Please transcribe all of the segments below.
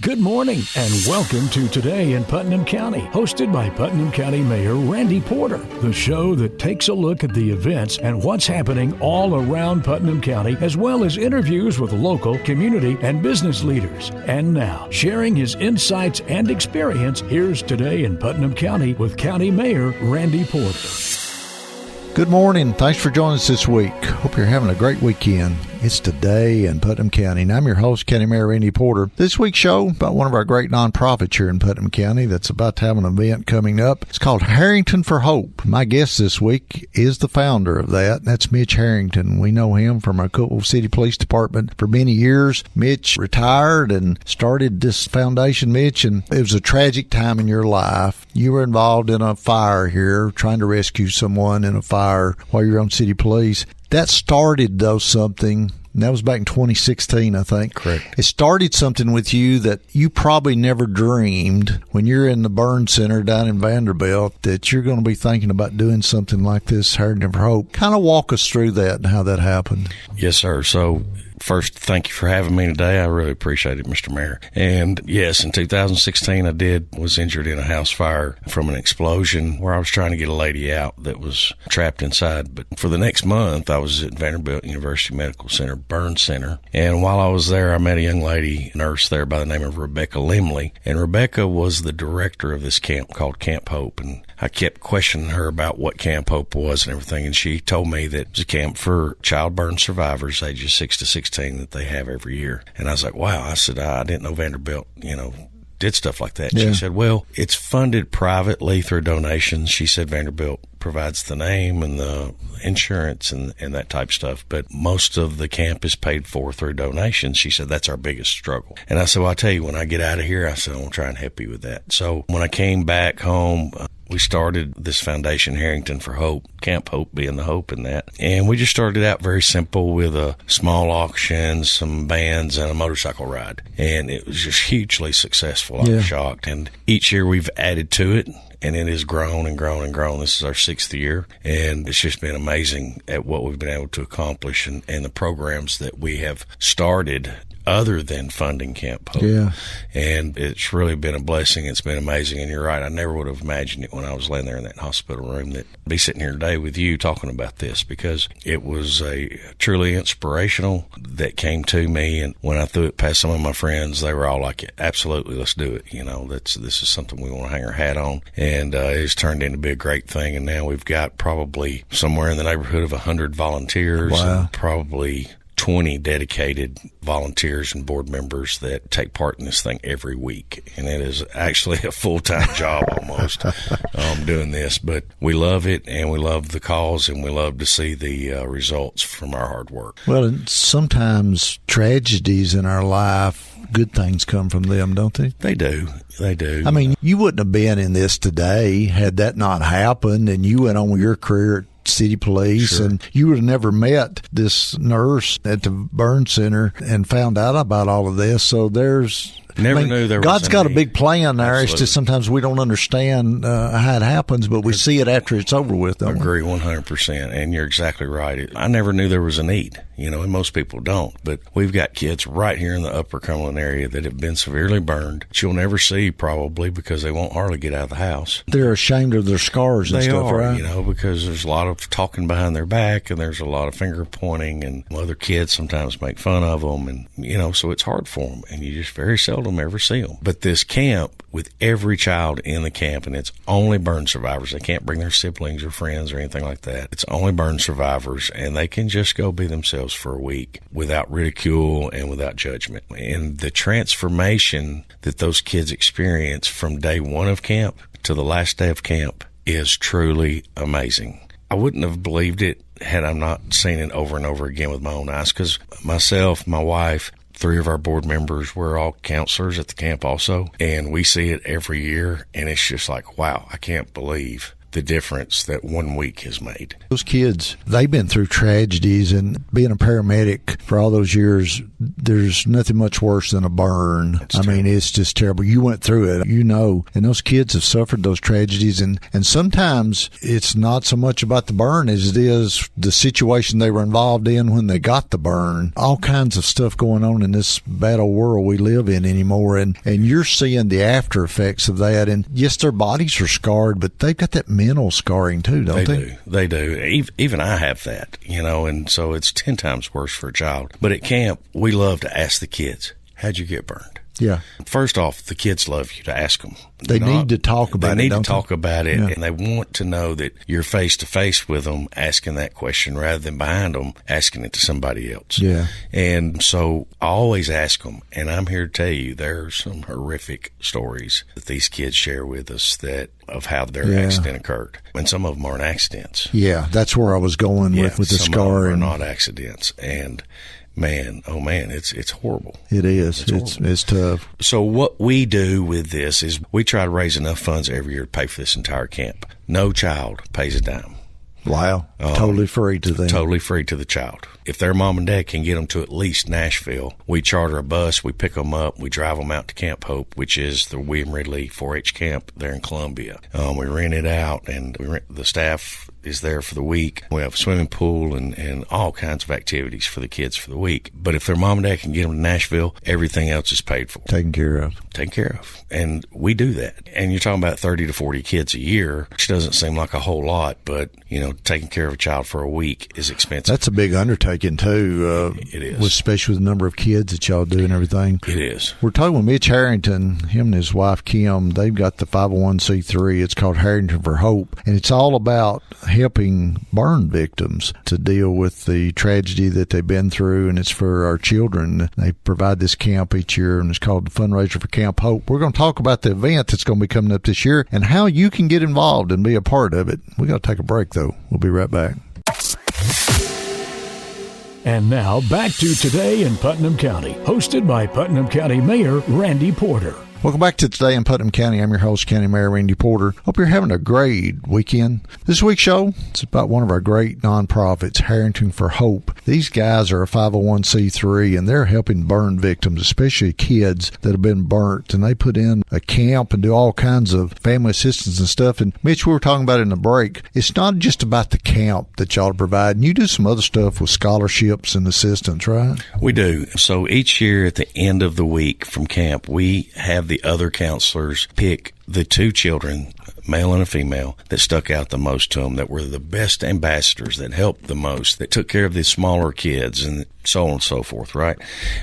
Good morning and welcome to Today in Putnam County, hosted by Putnam County Mayor Randy Porter, the show that takes a look at the events and what's happening all around Putnam County, as well as interviews with local, community, and business leaders. And now, sharing his insights and experience, here's Today in Putnam County with County Mayor Randy Porter. Good morning. Thanks for joining us this week. Hope you're having a great weekend. It's Today in Putnam County, and I'm your host, County Mayor Randy Porter. This week's show about one of our great nonprofits here in Putnam County that's about to have an event coming up. It's called Harrington for Hope. My guest this week is the founder of that. That's Mitch Harrington. We know him from our Cookeville City Police Department for many years. Mitch retired and started this foundation, Mitch, and it was a tragic time in your life. You were involved in a fire here, trying to rescue someone in a fire while you were on city police. That started, though, something. And that was back in 2016, I think. Correct. It started something with you that you probably never dreamed when you're in the burn center down in Vanderbilt that you're going to be thinking about doing something like this, Harrington for Hope. Kind of walk us through that and how that happened. Yes, sir. So, first, thank you for having me today. I really appreciate it, Mr. Mayor. And yes, in 2016, was injured in a house fire from an explosion where I was trying to get a lady out that was trapped inside. But for the next month, I was at Vanderbilt University Medical Center Burn Center. And while I was there, I met a young lady nurse there by the name of Rebecca Limley. And Rebecca was the director of this camp called Camp Hope. And I kept questioning her about what Camp Hope was and everything. And she told me that it was a camp for child burn survivors ages 6 to 16 that they have every year. And I was like, wow. I said, I didn't know Vanderbilt, did stuff like that. Yeah. She said, well, it's funded privately through donations. She said Vanderbilt provides the name and the insurance and that type stuff, but most of the camp is paid for through donations. She said, that's our biggest struggle. And I said, well, I'll tell you, when I get out of here, I said, I'm going to try and help you with that. So when I came back home, we started this foundation, Harrington for Hope, Camp Hope being the hope in that. And we just started out very simple with a small auction, some bands, and a motorcycle ride. And it was just hugely successful. I was shocked. And each year we've added to it. And it has grown and grown and grown. This is our 6th year, and it's just been amazing at what we've been able to accomplish and the programs that we have started other than funding Camp Hope. Yeah. And it's really been a blessing. It's been amazing. And you're right, I never would have imagined it when I was laying there in that hospital room that I'd be sitting here today with you talking about this, because it was a truly inspirational that came to me. And when I threw it past some of my friends, they were all like, absolutely, let's do it. This is something we want to hang our hat on. And it's turned into be a great thing. And now we've got probably somewhere in the neighborhood of 100 volunteers. Wow. And probably 20 dedicated volunteers and board members that take part in this thing every week. And it is actually a full-time job almost doing this. But we love it, and we love the cause, and we love to see the results from our hard work. Well, and sometimes tragedies in our life, good things come from them, don't they? They do. They do. I mean, you wouldn't have been in this today had that not happened, and you went on with your career at city police. Sure. And you would have never met this nurse at the burn center and found out about all of this. So knew there was God's got a need. big plan there. Absolutely. It's just sometimes we don't understand how it happens, but we see it after it's over with, don't we? I agree 100%, and you're exactly right. I never knew there was a need, and most people don't. But we've got kids right here in the Upper Cumberland area that have been severely burned, that you'll never see probably because they won't hardly get out of the house. They're ashamed of their scars and stuff, right? Because there's a lot of talking behind their back, and there's a lot of finger pointing, and other kids sometimes make fun of them, and, so it's hard for them, and you just very seldom ever see them. But this camp, with every child in the camp, and it's only burn survivors. They can't bring their siblings or friends or anything like that. It's only burn survivors, and they can just go be themselves for a week without ridicule and without judgment. And the transformation that those kids experience from day one of camp to the last day of camp is truly amazing. I wouldn't have believed it had I not seen it over and over again with my own eyes, because myself, my wife, 3 of our board members, we're all counselors at the camp also, and we see it every year, and it's just like, wow, I can't believe the difference that 1 week has made. Those kids, they've been through tragedies, and being a paramedic for all those years, there's nothing much worse than a burn. I mean, it's just terrible. You went through it, and those kids have suffered those tragedies, and sometimes it's not so much about the burn as it is the situation they were involved in when they got the burn. All kinds of stuff going on in this bad old world we live in anymore, and you're seeing the after effects of that. And yes, their bodies are scarred, but they've got that mental scarring too, don't they? They do. Even I have that, and so it's 10 times worse for a child. But at camp, we love to ask the kids, how'd you get burned? Yeah. First off, the kids love you to ask them. They need to talk about it. They need to talk about it, and they want to know that you're face to face with them asking that question rather than behind them asking it to somebody else. Yeah. And so I always ask them, and I'm here to tell you there are some horrific stories that these kids share with us of how their accident occurred. And some of them aren't accidents. Yeah, that's where I was going with the some scar. Of them are not accidents. And man, it's horrible. It is. It's tough. So what we do with this is we try to raise enough funds every year to pay for this entire camp. No child pays a dime. Wow. Totally free to them. Totally free to the child. If their mom and dad can get them to at least Nashville, we charter a bus, we pick them up, we drive them out to Camp Hope, which is the William Ridley 4-H camp there in Columbia. We rent it out, and the staff is there for the week. We have a swimming pool and all kinds of activities for the kids for the week. But if their mom and dad can get them to Nashville, everything else is paid for. Taken care of. And we do that. And you're talking about 30 to 40 kids a year, which doesn't seem like a whole lot, but, taking care of a child for a week is expensive. That's a big undertaking, too. It is. Especially with the number of kids that y'all do and everything. It is. We're talking with Mitch Harrington, him and his wife, Kim. They've got the 501c3. It's called Harrington for Hope. And it's all about helping burn victims to deal with the tragedy that they've been through, and it's for our children. They provide this camp each year, and it's called the Fundraiser for Camp Hope. We're going to talk about the event that's going to be coming up this year and how you can get involved and be a part of it. We got to take a break, though. We'll be right back. And now back to Today in Putnam County, hosted by Putnam County Mayor Randy Porter. Welcome back to Today in Putnam County. I'm your host, County Mayor Randy Porter. Hope you're having a great weekend. This week's show, it's about one of our great nonprofits, Harrington for Hope. These guys are a 501c3, and they're helping burn victims, especially kids that have been burnt. And they put in a camp and do all kinds of family assistance and stuff. And Mitch, we were talking about in the break, it's not just about the camp that y'all provide. You do some other stuff with scholarships and assistance, right? We do. So each year at the end of the week from camp, we have the other counselors pick the 2 children, male and a female, that stuck out the most to them, that were the best ambassadors, that helped the most, that took care of the smaller kids, and so on and so forth, right?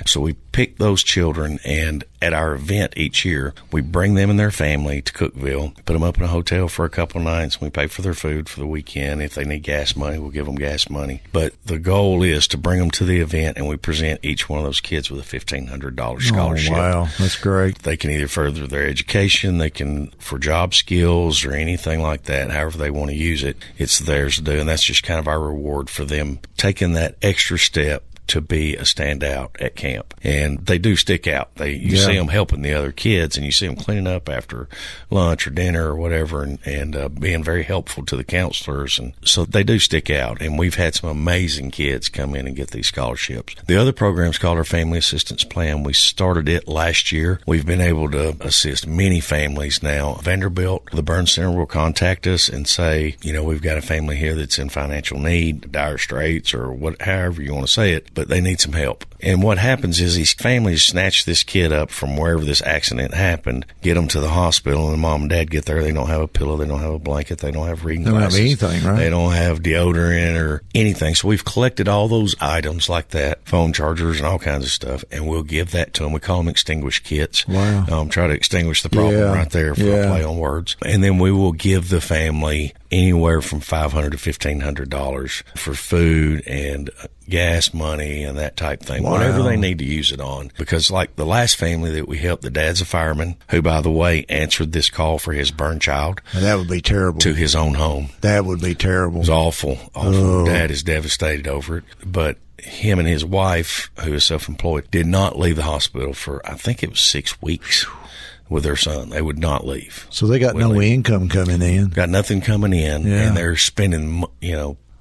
So we pick those children, and at our event each year, we bring them and their family to Cookeville, put them up in a hotel for a couple of nights, and we pay for their food for the weekend. If they need gas money, we'll give them gas money. But the goal is to bring them to the event, and we present each one of those kids with a $1,500 scholarship. Oh, wow. That's great. They can either further their education, they can for job skills or anything like that, however they want to use it, it's theirs to do. And that's just kind of our reward for them taking that extra step to be a standout at camp. And they do stick out. You see them helping the other kids, and you see them cleaning up after lunch or dinner or whatever, and being very helpful to the counselors. And so they do stick out. And we've had some amazing kids come in and get these scholarships. The other program is called our Family Assistance Plan. We started it last year. We've been able to assist many families now. Vanderbilt, the Burn Center, will contact us and say, we've got a family here that's in financial need, dire straits, or however you want to say it, but they need some help. And what happens is these families snatch this kid up from wherever this accident happened, get them to the hospital, and the mom and dad get there. They don't have a pillow. They don't have a blanket. They don't have reading glasses. They don't have anything, right? They don't have deodorant or anything. So we've collected all those items like that, phone chargers and all kinds of stuff, and we'll give that to them. We call them extinguish kits. Wow. Try to extinguish the problem right there for a play on words. And then we will give the family anywhere from $500 to $1,500 for food and gas money and that type thing, whatever they need to use it on. Because like the last family that we helped, the dad's a fireman who, by the way, answered this call for his burn child. That would be terrible. To his own home. That would be terrible. It was awful. Oh. Dad is devastated over it. But him and his wife, who is self-employed, did not leave the hospital for, I think it was 6 weeks. with their son. They would not leave. So they got no income coming in. Got nothing coming in, and they're spending,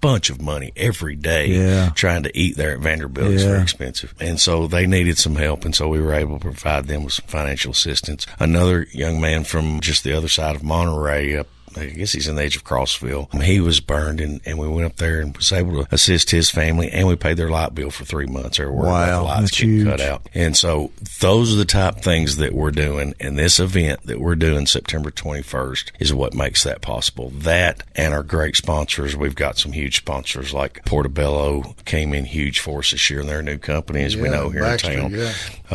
bunch of money every day trying to eat there at Vanderbilt. It's very expensive. And so they needed some help, and so we were able to provide them with some financial assistance. Another young man from just the other side of Monterey, I guess he's in the age of Crossville. He was burned, and we went up there and was able to assist his family, and we paid their light bill for 3 months. They were worried about the lights getting cut out. And so those are the type things that we're doing, and this event that we're doing September 21st is what makes that possible. That and our great sponsors. We've got some huge sponsors like Portobello came in huge for us this year, and they're a new company, as we know, here in town.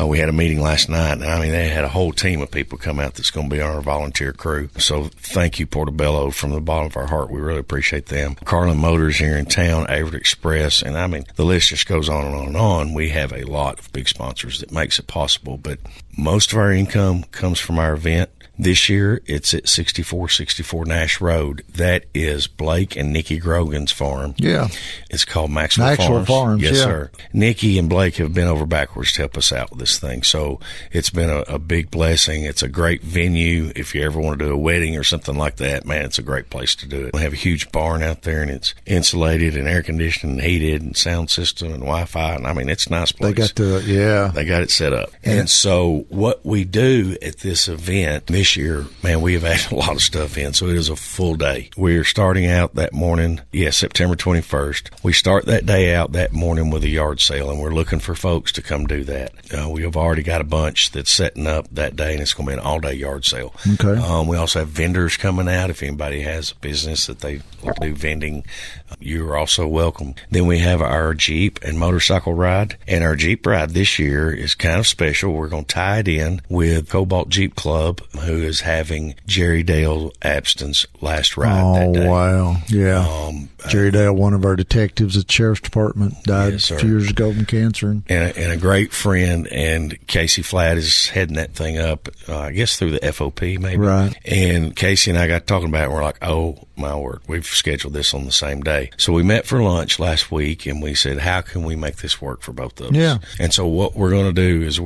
We had a meeting last night, and they had a whole team of people come out that's going to be on our volunteer crew. So thank you, Portobello, from the bottom of our heart. We really appreciate them. Carlin Motors here in town, Averitt Express, and the list just goes on and on and on. We have a lot of big sponsors that makes it possible, but most of our income comes from our event. This year, it's at 6464 Nash Road. That is Blake and Nikki Grogan's farm. Yeah. It's called Maxwell Farms. Yes, sir. Nikki and Blake have been over backwards to help us out with this thing. So it's been a big blessing. It's a great venue. If you ever want to do a wedding or something like that, man, it's a great place to do it. We have a huge barn out there, and it's insulated and air conditioned and heated and sound system and Wi-Fi. And it's a nice place. They got it set up. Yeah. And so what we do at this event this year, man, we have added a lot of stuff in, so it is a full day. We're starting out that morning, September 21st. We start that day out that morning with a yard sale, and we're looking for folks to come do that. We have already got a bunch that's setting up that day, and it's going to be an all-day yard sale. Okay. We also have vendors coming out. If anybody has a business that they like to do vending, you're also welcome. Then we have our Jeep and motorcycle ride, and our Jeep ride this year is kind of special. We're going to tie it in with Cobalt Jeep Club, who is having Jerry Dale Abston's last ride that day. Oh, wow. Yeah. Jerry Dale, one of our detectives at the Sheriff's Department, died a few years ago from cancer. And a great friend, and Casey Flatt is heading that thing up, I guess through the FOP maybe. Right. And Casey and I got talking about it, and we're like, oh, my word, we've scheduled this on the same day. So we met for lunch last week, and we said, how can we make this work for both of us? Yeah. And so what we're going to do is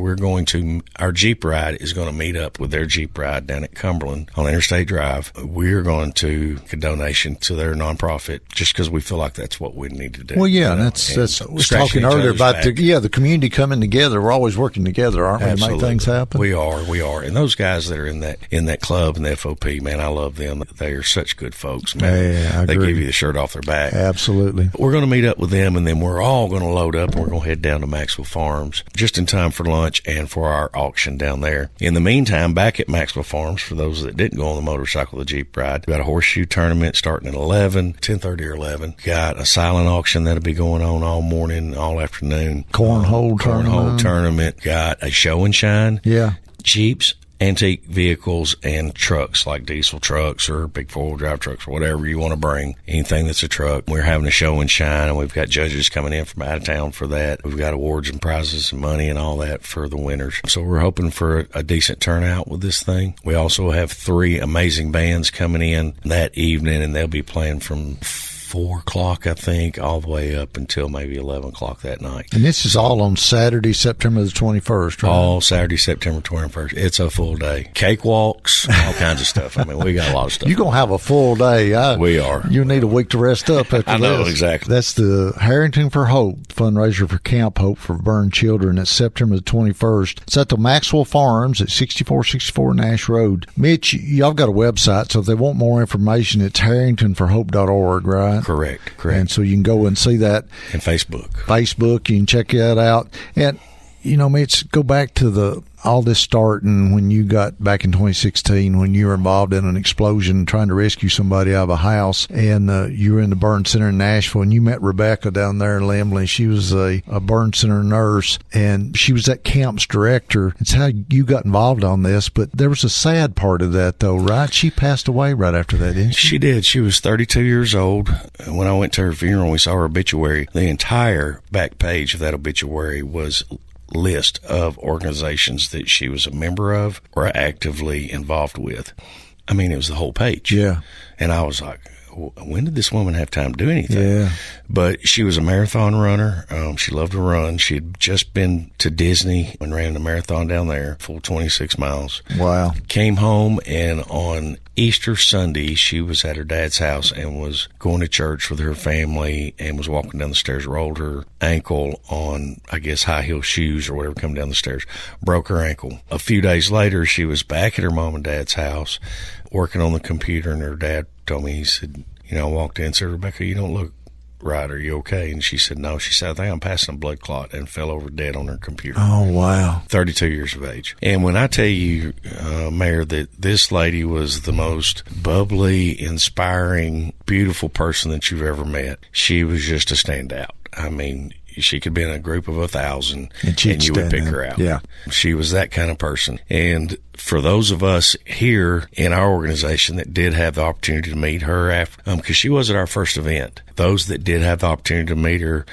our Jeep ride is going to meet up with their Jeep ride down at Cumberland on Interstate Drive. We're going to make a donation to their nonprofit just because we feel like that's what we need to do. Well, yeah, that's we were talking earlier about the community coming together. We're always working together, aren't we, to make things happen? We are. And those guys that are in that club and the FOP, man, I love them. They are such good folks, man. Yeah, they give you the shirt off their back. Absolutely. We're going to meet up with them, and then we're all going to load up, and we're going to head down to Maxwell Farms just in time for lunch and for our auction down there. In the meantime, back at Maxwell Farms, for those that didn't go on the motorcycle, the Jeep ride, we got a horseshoe tournament starting at 10:30 or 11. Got a silent auction that'll be going on all morning, all afternoon. Cornhole tournament. Got a show and shine. Yeah. Jeeps, antique vehicles, and trucks like diesel trucks or big four-wheel drive trucks or whatever you want to bring, anything that's a truck. We're having a show and shine, and we've got judges coming in from out of town for that. We've got awards and prizes and money and all that for the winners. So we're hoping for a decent turnout with this thing. We also have 3 amazing bands coming in that evening, and they'll be playing from 4 o'clock, I think, all the way up until maybe 11 o'clock that night. And this is all on Saturday, September the 21st, right? All Saturday, September 21st. It's a full day. Cakewalks, all kinds of stuff. We got a lot of stuff. You're going to have a full day. We are. You need a week to rest up after this. I know, exactly. That's the Harrington for Hope fundraiser for Camp Hope for burned children. It's September the 21st. It's at the Maxwell Farms at 6464 Nash Road. Mitch, y'all got a website, so if they want more information, it's harringtonforhope.org, right? Correct. And so you can go and see that. And Facebook, you can check that out. And, Mitch, go back to all this starting when you got back in 2016 when you were involved in an explosion trying to rescue somebody out of a house, and you were in the burn center in Nashville, and you met Rebecca down there in Lemley. She was a burn center nurse, and she was that camp's director. It's how you got involved on this, but there was a sad part of that, though, right? She passed away right after that, didn't she? She did. She was 32 years old. When I went to her funeral, we saw her obituary. The entire back page of that obituary was list of organizations that she was a member of or actively involved with. It was the whole page. Yeah. And I was like, when did this woman have time to do anything? Yeah. But she was a marathon runner. She loved to run. She had just been to Disney and ran a marathon down there, full 26 miles. Wow. Came home, and on Easter Sunday, she was at her dad's house and was going to church with her family and was walking down the stairs, rolled her ankle on, I guess, high heel shoes or whatever, coming down the stairs, broke her ankle. A few days later, she was back at her mom and dad's house working on the computer, and her dad told me, he said, I walked in and said, Rebecca, you don't look right. Are you okay? And she said, no. She said, I think I'm passing a blood clot, and fell over dead on her computer. Oh, wow. 32 years of age. And when I tell you, Mayor, that this lady was the most bubbly, inspiring, beautiful person that you've ever met, she was just a standout. I mean, she could be in a group of 1,000 and you would pick her out. Yeah. She was that kind of person. And for those of us here in our organization that did have the opportunity to meet her after, because she was at our first event, those that did have the opportunity to meet her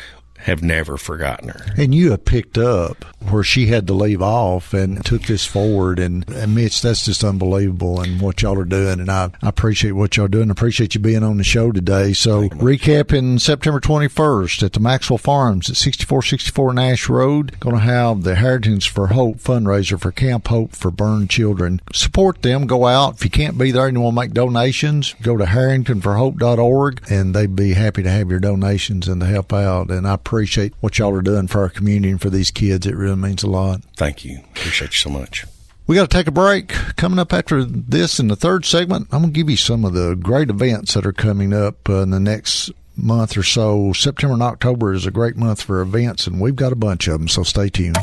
have never forgotten her. And you have picked up where she had to leave off and took this forward. And Mitch, that's just unbelievable, and what y'all are doing. And I appreciate what y'all are doing. I appreciate you being on the show today. So recapping, September 21st at the Maxwell Farms at 6464 Nash Road. Going to have the Harringtons for Hope fundraiser for Camp Hope for burned children. Support them. Go out. If you can't be there and you want to make donations, go to harringtonforhope.org, and they'd be happy to have your donations and to help out. And I appreciate what y'all are doing for our community and for these kids. It really means a lot. Thank you. Appreciate you so much. We got to take a break. Coming up after this in the third segment, I'm going to give you some of the great events that are coming up in the next month or so. September and October is a great month for events, and we've got a bunch of them, so stay tuned.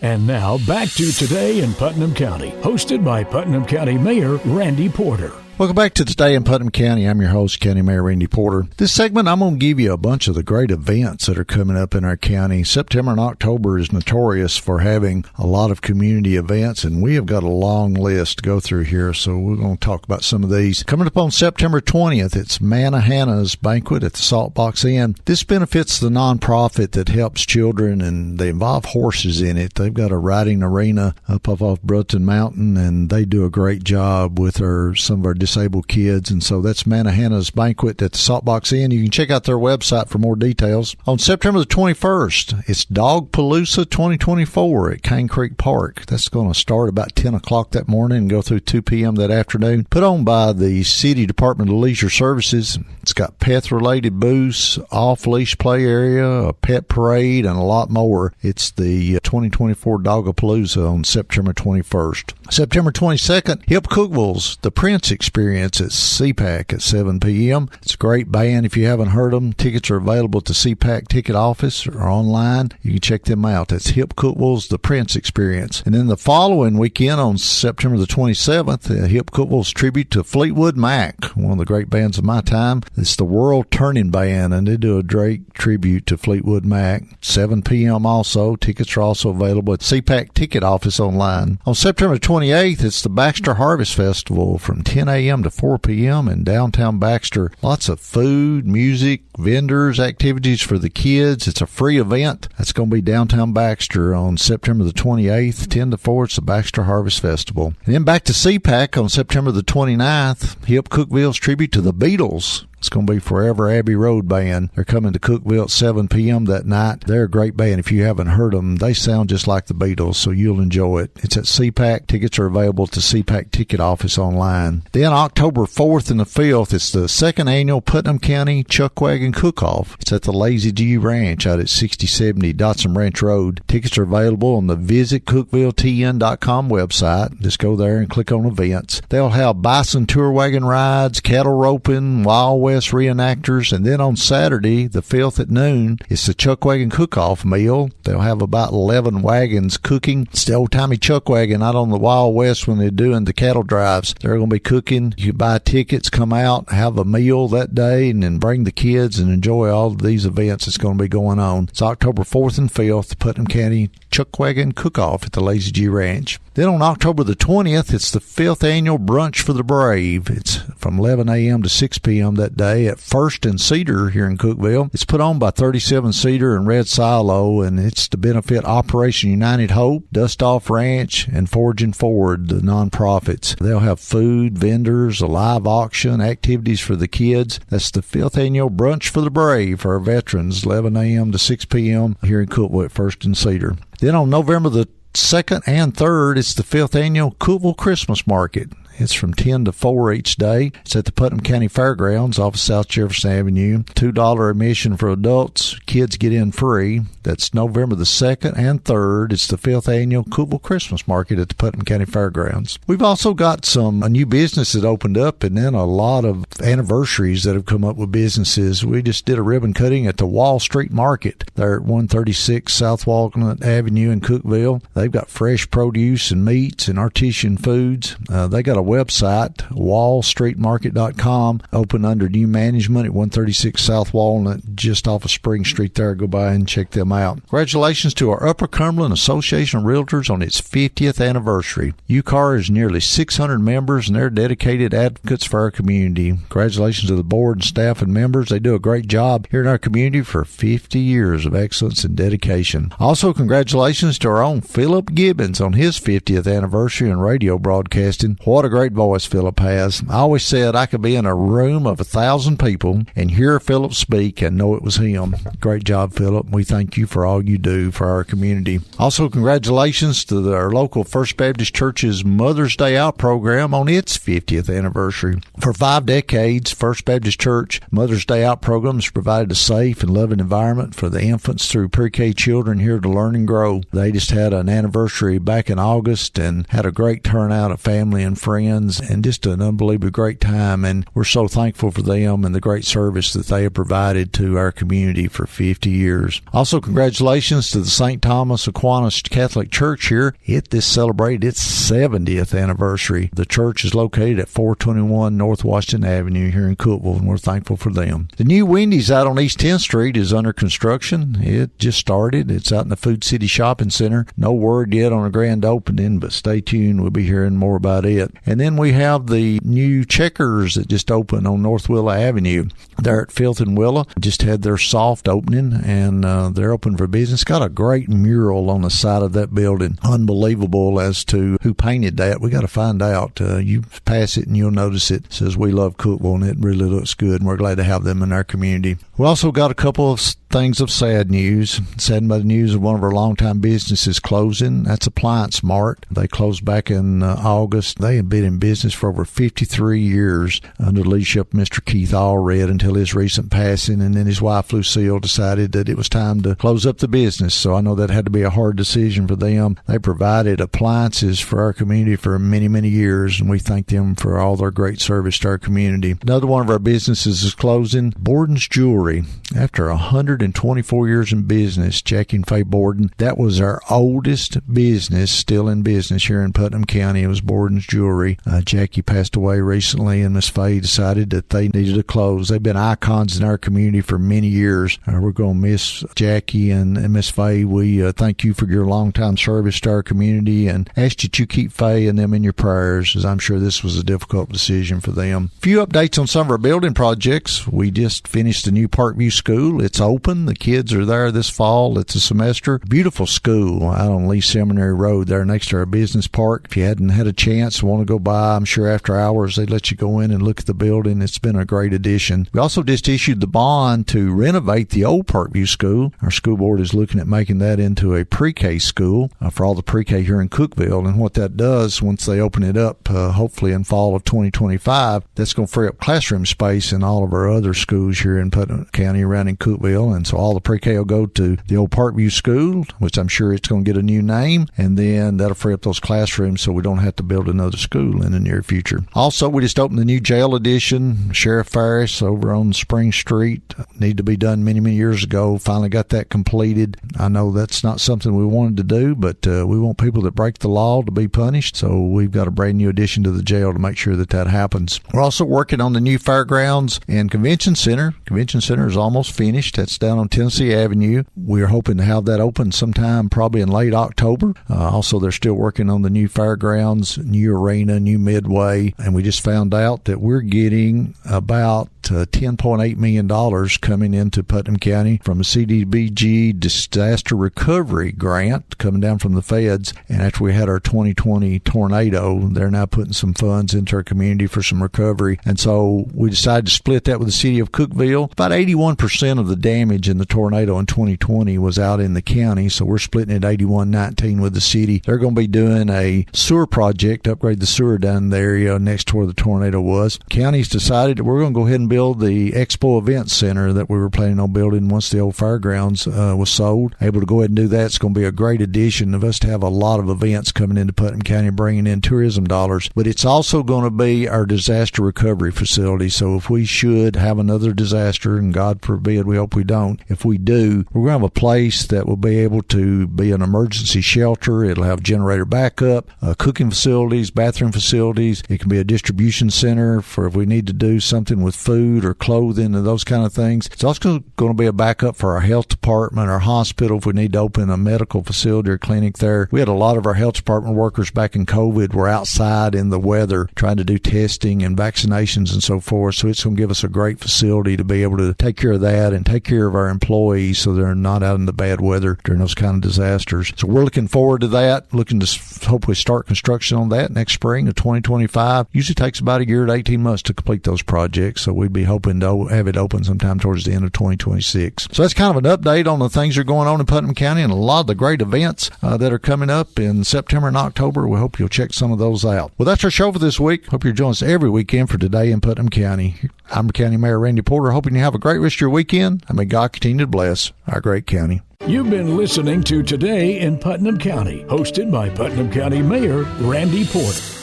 And now back to Today in Putnam County, hosted by Putnam County Mayor Randy Porter. Welcome back to Today in Putnam County. I'm your host, County Mayor Randy Porter. This segment, I'm going to give you a bunch of the great events that are coming up in our county. September and October is notorious for having a lot of community events, and we have got a long list to go through here, so we're going to talk about some of these. Coming up on September 20th, it's Manna Hannah's Banquet at the Salt Box Inn. This benefits the nonprofit that helps children, and they involve horses in it. They've got a riding arena up off Brunton Mountain, and they do a great job with some of our disabled kids. And so that's Manna Hannah's Banquet at the Salt Box Inn. You can check out their website for more details. On September the 21st, it's Dogpalooza 2024 at Cane Creek Park. That's going to start about 10 o'clock that morning and go through 2 p.m. that afternoon. Put on by the City Department of Leisure Services. It's got pet-related booths, off-leash play area, a pet parade, and a lot more. It's the 2024 Dogpalooza on September 21st. September 22nd, Hip Cookville's The Prince Experience at CPAC at 7 p.m. It's a great band. If you haven't heard them, tickets are available at the CPAC ticket office or online. You can check them out. That's Hip Cookville's The Prince Experience. And then the following weekend on September the 27th, Hip Cookville's tribute to Fleetwood Mac, one of the great bands of my time. It's the World Turning Band, and they do a great tribute to Fleetwood Mac. 7 p.m. also. Tickets are also available at CPAC ticket office online. On September 28th, it's the Baxter Harvest Festival from 10 a.m. to 4 p.m. in downtown Baxter. Lots of food, music, vendors, activities for the kids. It's a free event. That's going to be downtown Baxter on September the 28th, 10 to 4. It's the Baxter Harvest Festival. And then back to CPAC on September the 29th, Hip Cookville's tribute to the Beatles. It's going to be Forever Abbey Road Band. They're coming to Cookville at 7 p.m. that night. They're a great band. If you haven't heard them, they sound just like the Beatles, so you'll enjoy it. It's at CPAC. Tickets are available at the CPAC ticket office online. Then October 4th and the 5th, it's the second annual Putnam County Chuck Wagon Cook-Off. It's at the Lazy G Ranch out at 6070 Dotson Ranch Road. Tickets are available on the visitcookvilletn.com website. Just go there and click on events. They'll have bison tour wagon rides, cattle roping, Wild West reenactors, and then on Saturday, the 5th at noon, it's the Chuck Wagon Cook-Off meal. They'll have about 11 wagons cooking. It's the old-timey Chuck Wagon out on the Wild West when they're doing the cattle drives. They're going to be cooking. You buy tickets, come out, have a meal that day, and then bring the kids kids and enjoy all of these events that's going to be going on. It's October 4th and 5th, the Putnam County Chuckwagon Cook-Off at the Lazy G Ranch. Then on October the 20th, it's the 5th annual Brunch for the Brave. It's from 11 a.m. to 6 p.m. that day at First and Cedar here in Cookeville. It's put on by 37 Cedar and Red Silo, and it's to benefit Operation United Hope, Dust Off Ranch, and Forging Forward, the nonprofits. They'll have food, vendors, a live auction, activities for the kids. That's the 5th annual Brunch for the Brave for our veterans, 11 a.m. to 6 p.m. here in Cookeville at First and Cedar. Then on November the 2nd and 3rd, it's the 5th annual Cookeville Christmas Market. It's from 10 to 4 each day. It's at the Putnam County Fairgrounds off of South Jefferson Avenue. $2 admission for adults. Kids get in free. That's November the 2nd and 3rd. It's the 5th annual Cookeville Christmas Market at the Putnam County Fairgrounds. We've also got a new business that opened up, and then a lot of anniversaries that have come up with businesses. We just did a ribbon cutting at the Wall Street Market there at 136 South Walnut Avenue in Cookeville. They've got fresh produce and meats and artisan foods. They got a website, wallstreetmarket.com, open under new management at 136 South Walnut, just off of Spring Street there. Go by and check them out. Congratulations to our Upper Cumberland Association of Realtors on its 50th anniversary. UCAR has nearly 600 members, and they're dedicated advocates for our community. Congratulations to the board and staff and members. They do a great job here in our community for 50 years of excellence and dedication. Also, congratulations to our own Philip Gibbons on his 50th anniversary in radio broadcasting. What a great voice Philip has. I always said I could be in a room of 1,000 people and hear Philip speak and know it was him. Great job, Philip. We thank you for all you do for our community. Also, congratulations to our local First Baptist Church's Mother's Day Out program on its 50th anniversary. For 5 decades, First Baptist Church Mother's Day Out program has provided a safe and loving environment for the infants through pre-K children here to learn and grow. They just had an anniversary back in August and had a great turnout of family and friends, and just an unbelievably great time, and we're so thankful for them and the great service that they have provided to our community for 50 years. Also, congratulations to the St. Thomas Aquinas Catholic Church here. It just celebrated its 70th anniversary. The church is located at 421 North Washington Avenue here in Cookeville, and we're thankful for them. The new Wendy's out on East 10th Street is under construction. It just started. It's out in the Food City Shopping Center. No word yet on a grand opening, but stay tuned. We'll be hearing more about it. And then we have the new Checkers that just opened on North Willa Avenue. They're at 5th and Willa. Just had their soft opening, and they're open for business. Got a great mural on the side of that building. Unbelievable as to who painted that. We got to find out. You pass it and you'll notice it. It says "We Love Cookeville," and it really looks good, and we're glad to have them in our community. We also got a couple of things of sad news. Saddened by the news of one of our longtime businesses closing. That's Appliance Mart. They closed back in August. They had been in business for over 53 years under the leadership of Mr. Keith Allred until his recent passing, and then his wife Lucille decided that it was time to close up the business. So I know that had to be a hard decision for them. They provided appliances for our community for many, many years, and we thank them for all their great service to our community. Another one of our businesses is closing, Borden's Jewelry. After 124 years in business, Jackie and Faye Borden, that was our oldest business still in business here in Putnam County. It was Borden's Jewelry. Jackie passed away recently, and Miss Faye decided that they needed to close. They've been icons in our community for many years. We're going to miss Jackie and Miss Faye. We thank you for your long-time service to our community and ask that you keep Faye and them in your prayers, as I'm sure this was a difficult decision for them. A few updates on some of our building projects. We just finished the new Parkview School. It's open. The kids are there this fall. It's a semester. Beautiful school out on Lee Seminary Road there next to our business park. If you hadn't had a chance, want to go by, I'm sure after hours they'd let you go in and look at the building. It's been a great addition. We also just issued the bond to renovate the old Parkview School. Our school board is looking at making that into a pre-K school for all the pre-K here in Cookeville. And what that does, once they open it up, hopefully in fall of 2025, that's going to free up classroom space in all of our other schools here in Putnam County around in Cookeville. and so all the pre-K will go to the old Parkview School, which I'm sure it's going to get a new name, and then that'll free up those classrooms so we don't have to build another school in the near future. Also, we just opened the new jail addition, Sheriff Farris over on Spring Street. Need to be done many, many years ago. Finally got that completed. I know that's not something we wanted to do, but we want people that break the law to be punished, so we've got a brand new addition to the jail to make sure that that happens. We're also working on the new fairgrounds and convention center. Convention center is almost finished. That's down on Tennessee Avenue. We're hoping to have that open sometime probably in late October. Also, they're still working on the new fairgrounds, new arena, new midway, and we just found out that we're getting about $10.8 million coming into Putnam County from a CDBG disaster recovery grant coming down from the feds. And after we had our 2020 tornado, they're now putting some funds into our community for some recovery. And so we decided to split that with the city of Cookeville. About 81% of the damage in the tornado in 2020 was out in the county, so we're splitting it 81-19 with the city. They're going to be doing a sewer project, upgrade the sewer down the area next to where the tornado was. County's decided that we're going to go ahead and build the Expo Event Center that we were planning on building once the old fairgrounds was sold. Able to go ahead and do that. It's going to be a great addition of us to have a lot of events coming into Putnam County, bringing in tourism dollars. But it's also going to be our disaster recovery facility. So if we should have another disaster, and God forbid, we hope we don't, if we do, we're going to have a place that will be able to be an emergency shelter. It'll have generator backup, cooking facilities, bathroom facilities. It can be a distribution center for if we need to do something with food or clothing and those kind of things. It's also going to be a backup for our health department, our hospital, if we need to open a medical facility or clinic there. We had a lot of our health department workers back in COVID were outside in the weather trying to do testing and vaccinations and so forth. So it's going to give us a great facility to be able to take care of that and take care of our employees so they're not out in the bad weather during those kind of disasters. So we're looking forward to that, looking to hopefully start construction on that next spring of 2025. Usually takes about a year to 18 months to complete those projects, so we'd be hoping to have it open sometime towards the end of 2026. So that's kind of an update on the things that are going on in Putnam County and a lot of the great events that are coming up in September and October. We hope you'll check some of those out. Well, that's our show for this week. Hope you'll join us every weekend for Today in Putnam County. I'm County Mayor Randy Porter, hoping you have a great rest of your weekend, and may God continue to bless our great county. You've been listening to Today in Putnam County, hosted by Putnam County Mayor Randy Porter.